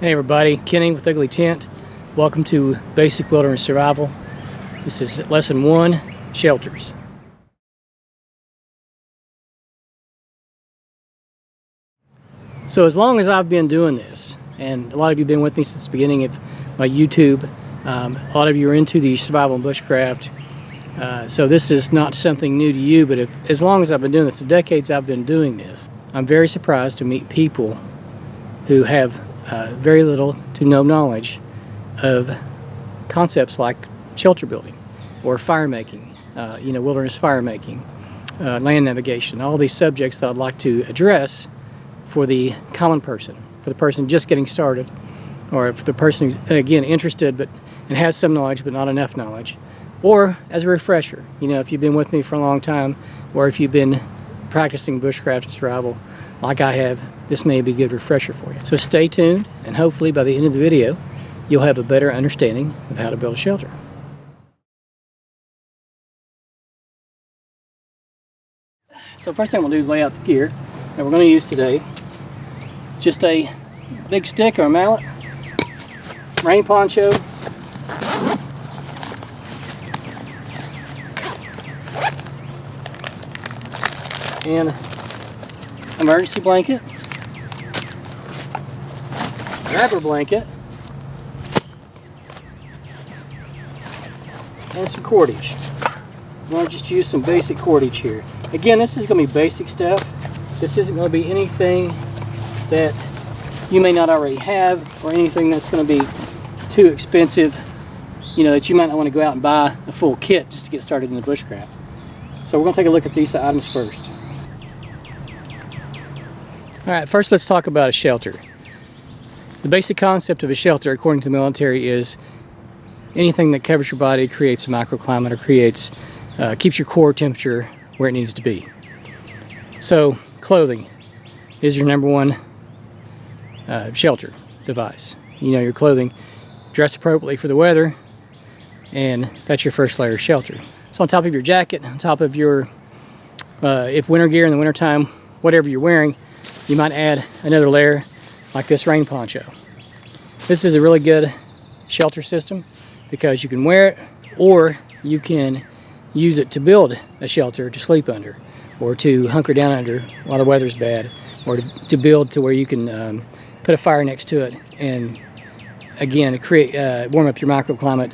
Hey everybody, Kenny with Ugly Tent. Welcome to Basic Wilderness Survival. This is Lesson 1, Shelters. So as long as I've been doing this, and a lot of you have been with me since the beginning of my YouTube, a lot of you are into the survival and bushcraft, so this is not something new to you, but as long as I've been doing this, the decades I've been doing this, I'm very surprised to meet people who have very little to no knowledge of concepts like shelter building or fire making, wilderness fire making, land navigation, all these subjects that I'd like to address for the common person, for the person just getting started, or for the person who's, again, interested and has some knowledge but not enough knowledge, or as a refresher. If you've been with me for a long time, or if you've been practicing bushcraft and survival like I have, this may be a good refresher for you. So stay tuned, and hopefully by the end of the video, you'll have a better understanding of how to build a shelter. So first thing we'll do is lay out the gear that we're going to use today. Just a big stick or a mallet, rain poncho, and emergency blanket, grabber blanket, and some cordage. I'm going to just use some basic cordage here. Again, this is going to be basic stuff. This isn't going to be anything that you may not already have, or anything that's going to be too expensive, that you might not want to go out and buy a full kit just to get started in the bushcraft. So we're going to take a look at these items first. Alright, first let's talk about a shelter. The basic concept of a shelter, according to the military, is anything that covers your body, creates a microclimate, or keeps your core temperature where it needs to be. So, clothing is your number one shelter device. Your clothing, dress appropriately for the weather, and that's your first layer of shelter. So on top of your jacket, on top of your, if winter gear in the wintertime, whatever you're wearing, you might add another layer like this rain poncho. This is a really good shelter system because you can wear it, or you can use it to build a shelter to sleep under, or to hunker down under while the weather's bad, or to build to where you can put a fire next to it and, again, warm up your microclimate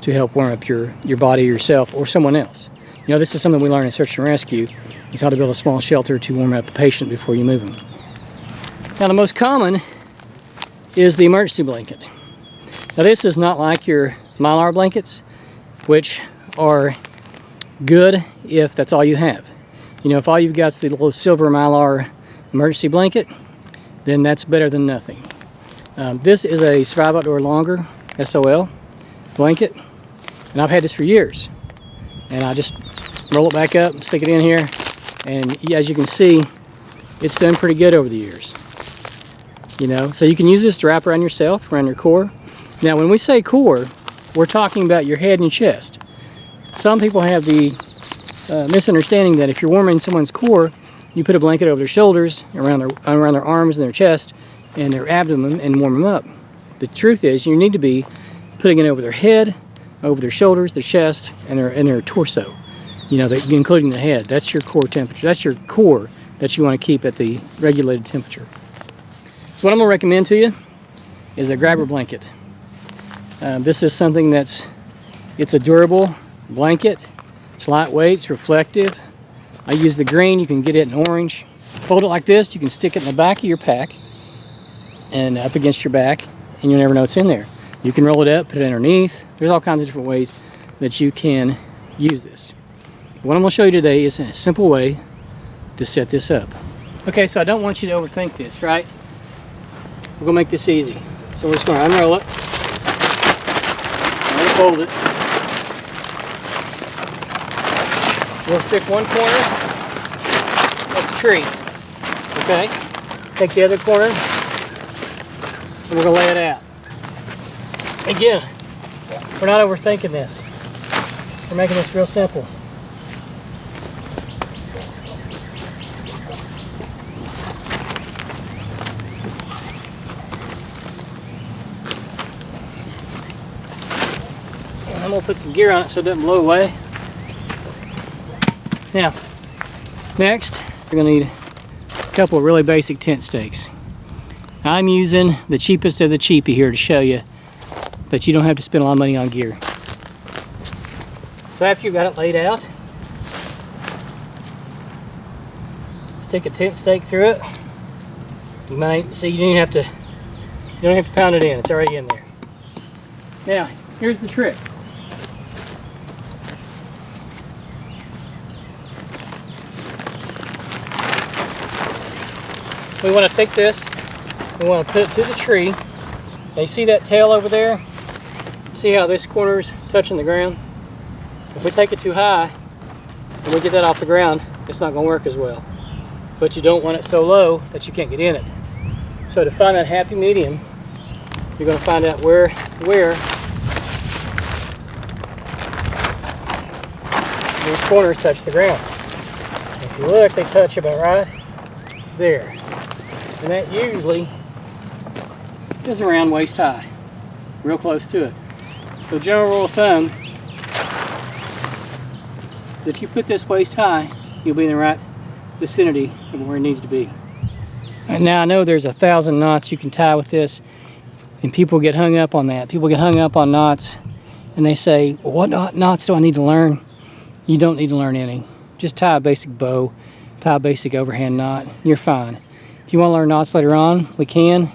to help warm up your body, yourself, or someone else. This is something we learn in search and rescue, is how to build a small shelter to warm up the patient before you move them. Now, the most common is the emergency blanket. Now, this is not like your Mylar blankets, which are good if that's all you have. If all you've got is the little silver Mylar emergency blanket, then that's better than nothing. This is a Survive Outdoor Longer SOL blanket, and I've had this for years. And I just roll it back up and stick it in here, and as you can see, it's done pretty good over the years. So you can use this to wrap around yourself, around your core. Now, when we say core, we're talking about your head and your chest. Some people have the misunderstanding that if you're warming someone's core, you put a blanket over their shoulders, around their arms and their chest and their abdomen, and warm them up. The truth is, you need to be putting it over their head, over their shoulders, their chest, and their torso. Including the head. That's your core temperature. That's your core that you want to keep at the regulated temperature. So what I'm going to recommend to you is a grabber blanket. This is something it's a durable blanket. It's lightweight, it's reflective. I use the green, you can get it in orange. Fold it like this, you can stick it in the back of your pack and up against your back, and you'll never know it's in there. You can roll it up, put it underneath. There's all kinds of different ways that you can use this. What I'm going to show you today is a simple way to set this up. Okay, so I don't want you to overthink this, right? We're going to make this easy. So we're just going to unroll it, unfold it. We'll stick one corner of the tree, okay? Take the other corner, and we're going to lay it out. Again, we're not overthinking this. We're making this real simple. I'm gonna put some gear on it so it doesn't blow away. Now, next, we're gonna need a couple of really basic tent stakes. I'm using the cheapest of the cheapy here to show you that you don't have to spend a lot of money on gear. So after you've got it laid out, stick a tent stake through it. You might see you don't have to pound it in, it's already in there. Now, here's the trick. We want to take this, we want to put it to the tree. Now you see that tail over there? See how this corner's touching the ground? If we take it too high and we get that off the ground, it's not going to work as well. But you don't want it so low that you can't get in it. So to find that happy medium, you're going to find out where these corners touch the ground. If you look, they touch about right there. And that usually is around waist high, real close to it. So general rule of thumb is if you put this waist high, you'll be in the right vicinity of where it needs to be. And now I know there's 1,000 knots you can tie with this, and people get hung up on that. People get hung up on knots and they say, well, what knots do I need to learn? You don't need to learn any. Just tie a basic bow, tie a basic overhand knot, you're fine. If you want to learn knots later on, we can.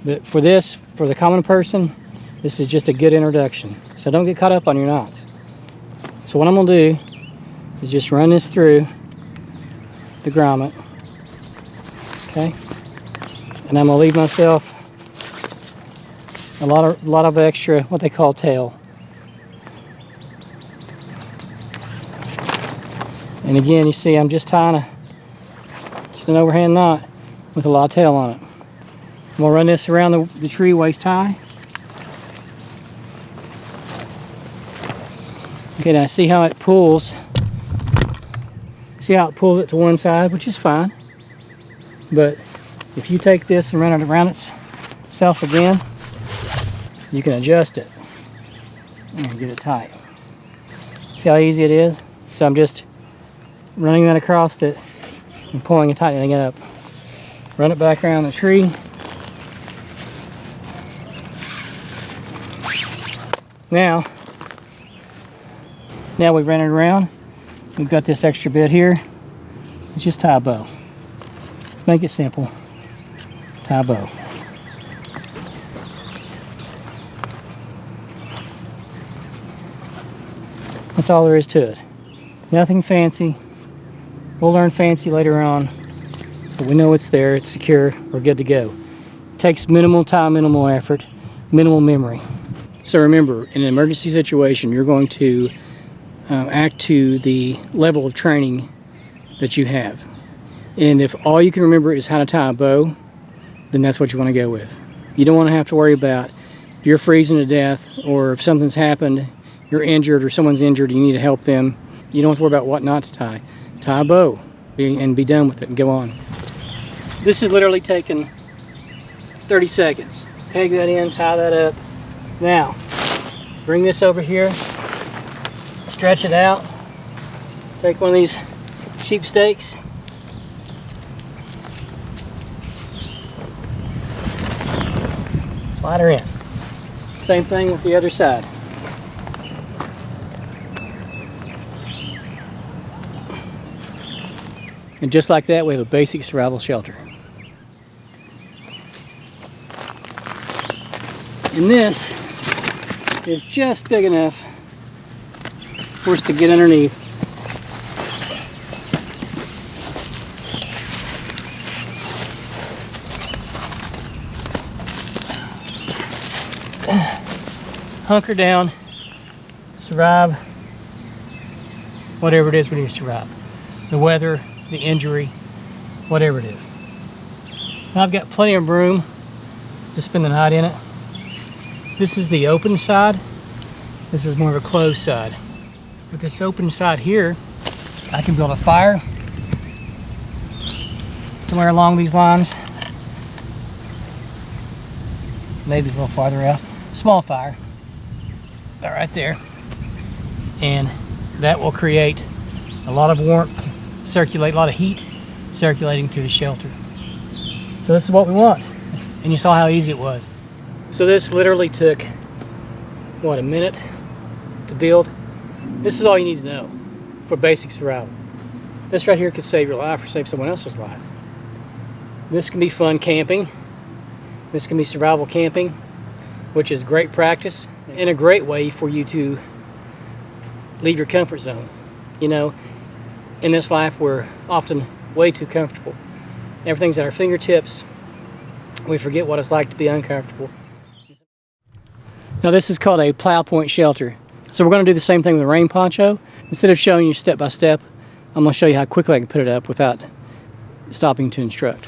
But for this, for the common person, this is just a good introduction. So don't get caught up on your knots. So what I'm going to do is just run this through the grommet. Okay? And I'm going to leave myself a lot of extra, what they call tail. And again, you see I'm just tying just an overhand knot with a lot of tail on it. I'm going to run this around the tree waist high. Okay, now see how it pulls. See how it pulls it to one side, which is fine. But if you take this and run it around itself again, you can adjust it and get it tight. See how easy it is? So I'm just running that across it and pulling and tightening it up. Run it back around the tree. Now we've ran it around. We've got this extra bit here. Let's just tie a bow. Let's make it simple. Tie a bow. That's all there is to it. Nothing fancy. We'll learn fancy later on, but we know it's there, it's secure, we're good to go. It takes minimal time, minimal effort, minimal memory. So remember, in an emergency situation, you're going to act to the level of training that you have. And if all you can remember is how to tie a bow, then that's what you want to go with. You don't want to have to worry about if you're freezing to death, or if something's happened, you're injured or someone's injured, you need to help them. You don't have to worry about what not to tie. Tie a bow and be done with it and go on. This is literally taking 30 seconds. Peg that in, tie that up. Now, bring this over here, stretch it out, take one of these cheap stakes, slide her in. Same thing with the other side. And just like that, we have a basic survival shelter. And this is just big enough for us to get underneath. Hunker down, survive whatever it is we need to survive. The weather, the injury, whatever it is. Now I've got plenty of room to spend the night in it. This is the open side. This is more of a closed side. With this open side here, I can build a fire somewhere along these lines. Maybe a little farther out. Small fire. About right there. and that will create a lot of warmth, a lot of heat circulating through the shelter. So this is what we want, and you saw how easy it was. So this literally took, what, a minute to build? This is all you need to know for basic survival. This right here could save your life or save someone else's life. This can be fun camping. This can be survival camping, which is great practice and a great way for you to leave your comfort zone. You know, in this life we're often way too comfortable. Everything's at our fingertips. We forget what it's like to be uncomfortable. Now this is called a plow point shelter. So we're going to do the same thing with a rain poncho. Instead of showing you step by step, I'm going to show you how quickly I can put it up without stopping to instruct.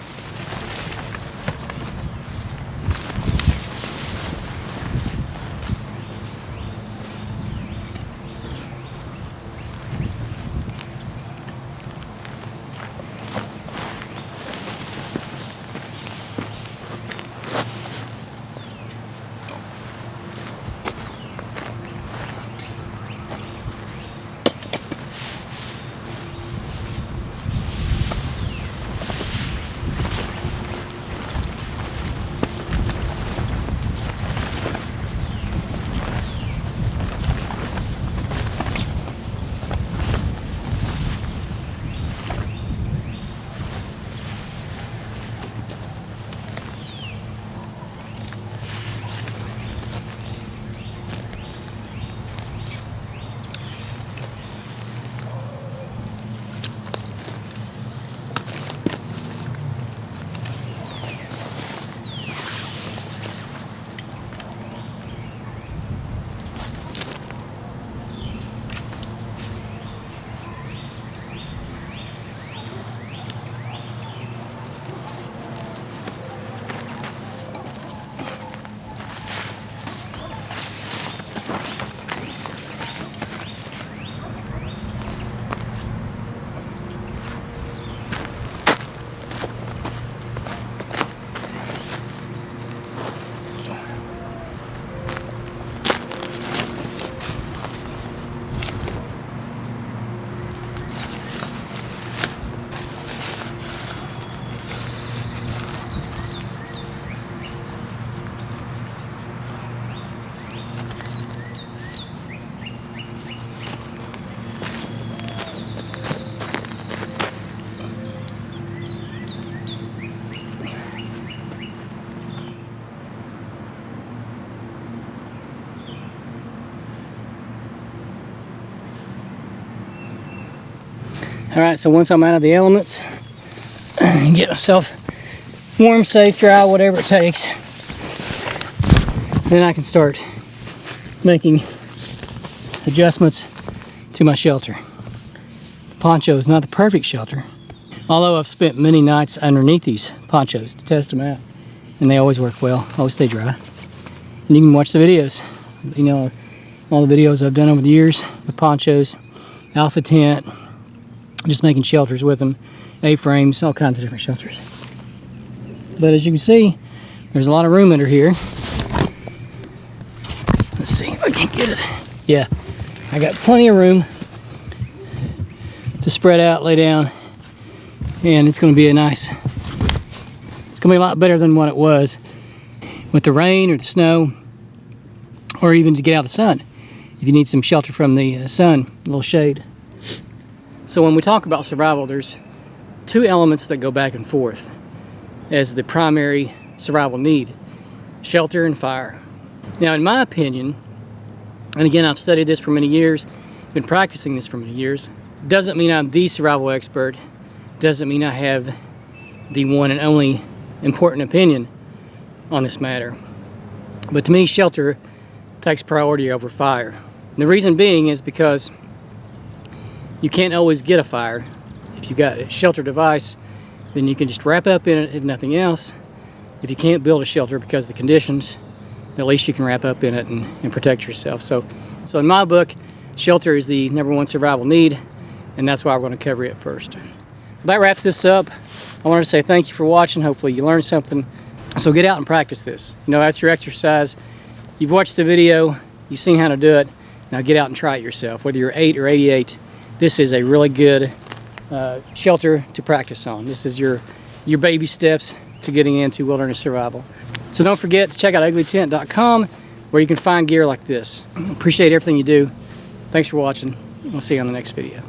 Alright, so once I'm out of the elements, get myself warm, safe, dry, whatever it takes, then I can start making adjustments to my shelter. The poncho is not the perfect shelter, although I've spent many nights underneath these ponchos to test them out, and they always work well, always stay dry. And you can watch the videos, you know, all the videos I've done over the years with ponchos, alpha tent, just making shelters with them, A-frames, all kinds of different shelters. But as you can see, there's a lot of room under here. Let's see if I can get it. Yeah, I got plenty of room to spread out, lay down, and it's going to be a nice, it's going to be a lot better than what it was with the rain or the snow, or even to get out of the sun. If you need some shelter from the sun, a little shade. So when we talk about survival, there's two elements that go back and forth as the primary survival need: shelter and fire. Now, in my opinion, and again, I've studied this for many years, been practicing this for many years, doesn't mean I'm the survival expert, doesn't mean I have the one and only important opinion on this matter. But to me, shelter takes priority over fire. And the reason being is because you can't always get a fire. If you've got a shelter device, then you can just wrap up in it, if nothing else. If you can't build a shelter because of the conditions, at least you can wrap up in it and protect yourself. So in my book, shelter is the #1 survival need, and that's why we're going to cover it first. That wraps this up. I wanted to say thank you for watching. Hopefully you learned something. So get out and practice this. You know, that's your exercise. You've watched the video, you've seen how to do it. Now get out and try it yourself. Whether you're 8 or 88, this is a really good shelter to practice on. This is your baby steps to getting into wilderness survival. So don't forget to check out uglytent.com where you can find gear like this. Appreciate everything you do. Thanks for watching. We'll see you on the next video.